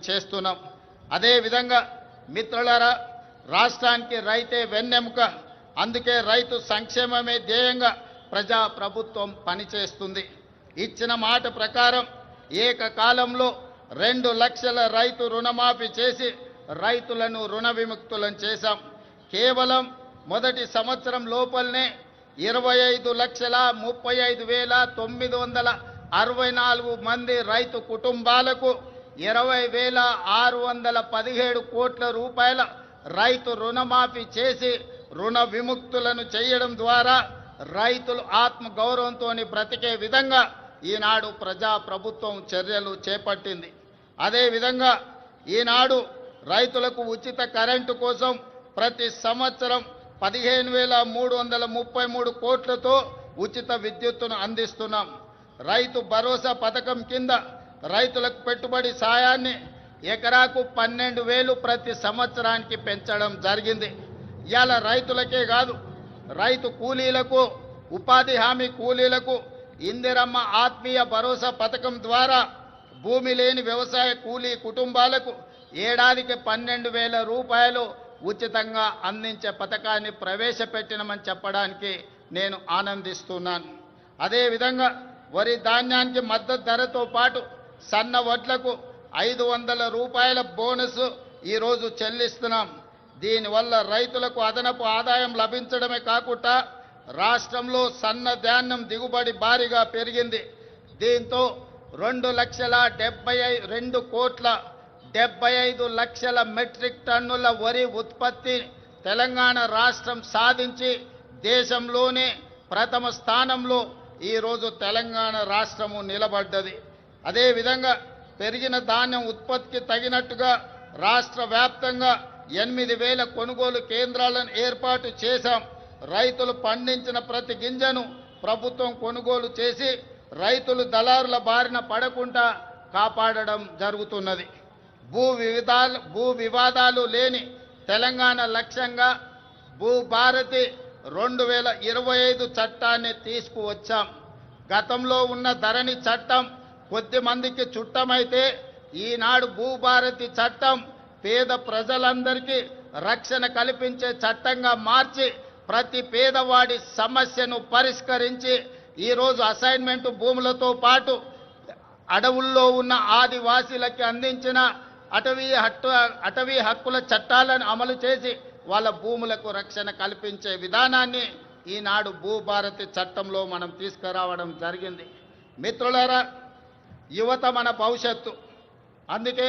చేస్తున్నాం. అదేవిధంగా మిత్రులారా, రాష్ట్రానికి రైతే వెన్నెముక. అందుకే రైతు సంక్షేమమే ధ్యేయంగా ప్రజాప్రభుత్వం పనిచేస్తుంది. ఇచ్చిన మాట ప్రకారం ఏకకాలంలో 2 లక్షల రైతు రుణమాఫీ చేసి రైతులను రుణ విముక్తులను చేశాం. కేవలం మొదటి సంవత్సరం లోపలనే 25,35,964 మంది రైతు కుటుంబాలకు 20,617 కోట్ల రూపాయల రైతు రుణమాఫీ చేసి రుణ విముక్తులను చేయడం ద్వారా రైతులు ఆత్మగౌరవంతో బ్రతికే విధంగా ఈనాడు ప్రజాప్రభుత్వం చర్యలు చేపట్టింది. అదేవిధంగా ఈనాడు రైతులకు ఉచిత కరెంటు కోసం ప్రతి సంవత్సరం 15,333 కోట్లతో ఉచిత విద్యుత్తును అందిస్తున్నాం. రైతు భరోసా పథకం కింద రైతులకు పెట్టుబడి సాయాన్ని ఎకరాకు 12,000 ప్రతి సంవత్సరానికి పెంచడం జరిగింది. ఇవాళ రైతులకే కాదు, రైతు కూలీలకు, ఉపాధి హామీ కూలీలకు ఇందిరమ్మ ఆత్మీయ భరోసా పథకం ద్వారా భూమి లేని వ్యవసాయ కూలీ కుటుంబాలకు ఏడాదికి 12,000 రూపాయలు ఉచితంగా అందించే పథకాన్ని ప్రవేశపెట్టినమని చెప్పడానికి నేను ఆనందిస్తున్నాను. అదేవిధంగా వరి ధాన్యానికి మద్దతు ధరతో పాటు సన్న వడ్లకు 500 రూపాయల బోనస్ ఈరోజు చెల్లిస్తున్నాం. దీనివల్ల రైతులకు అదనపు ఆదాయం లభించడమే కాకుండా రాష్ట్రంలో సన్న ధాన్యం దిగుబడి భారీగా పెరిగింది. దీంతో 2,72,75,00,000 మెట్రిక్ టన్నుల వరి ఉత్పత్తి తెలంగాణ రాష్ట్రం సాధించి దేశంలోనే ప్రథమ స్థానంలో ఈరోజు తెలంగాణ రాష్ట్రము నిలబడ్డది. అదేవిధంగా పెరిగిన ధాన్యం ఉత్పత్తికి తగినట్టుగా రాష్ట్ర వ్యాప్తంగా 8,000 కొనుగోలు కేంద్రాలను ఏర్పాటు చేశాం. రైతులు పండించిన ప్రతి గింజను ప్రభుత్వం కొనుగోలు చేసి రైతులు దళారుల బారిన పడకుండా కాపాడడం జరుగుతున్నది. భూ వివాదాలు లేని తెలంగాణ లక్ష్యంగా భూభారతి 2025 చట్టాన్ని తీసుకువచ్చాం. గతంలో ఉన్న ధరణి చట్టం కొద్ది మందికి చుట్టమైతే ఈనాడు భూభారతి చట్టం పేద ప్రజలందరికీ రక్షణ కల్పించే చట్టంగా మార్చి ప్రతి పేదవాడి సమస్యను పరిష్కరించి ఈరోజు అసైన్మెంట్ భూములతో పాటు అడవుల్లో ఉన్న ఆదివాసీలకి అందించిన అటవీ హక్కుల చట్టాలను అమలు చేసి వాళ్ళ భూములకు రక్షణ కల్పించే విధానాన్ని ఈనాడు భూభారతి చట్టంలో మనం తీసుకురావడం జరిగింది. మిత్రులారా, యువత మన భవిష్యత్తు. అందుకే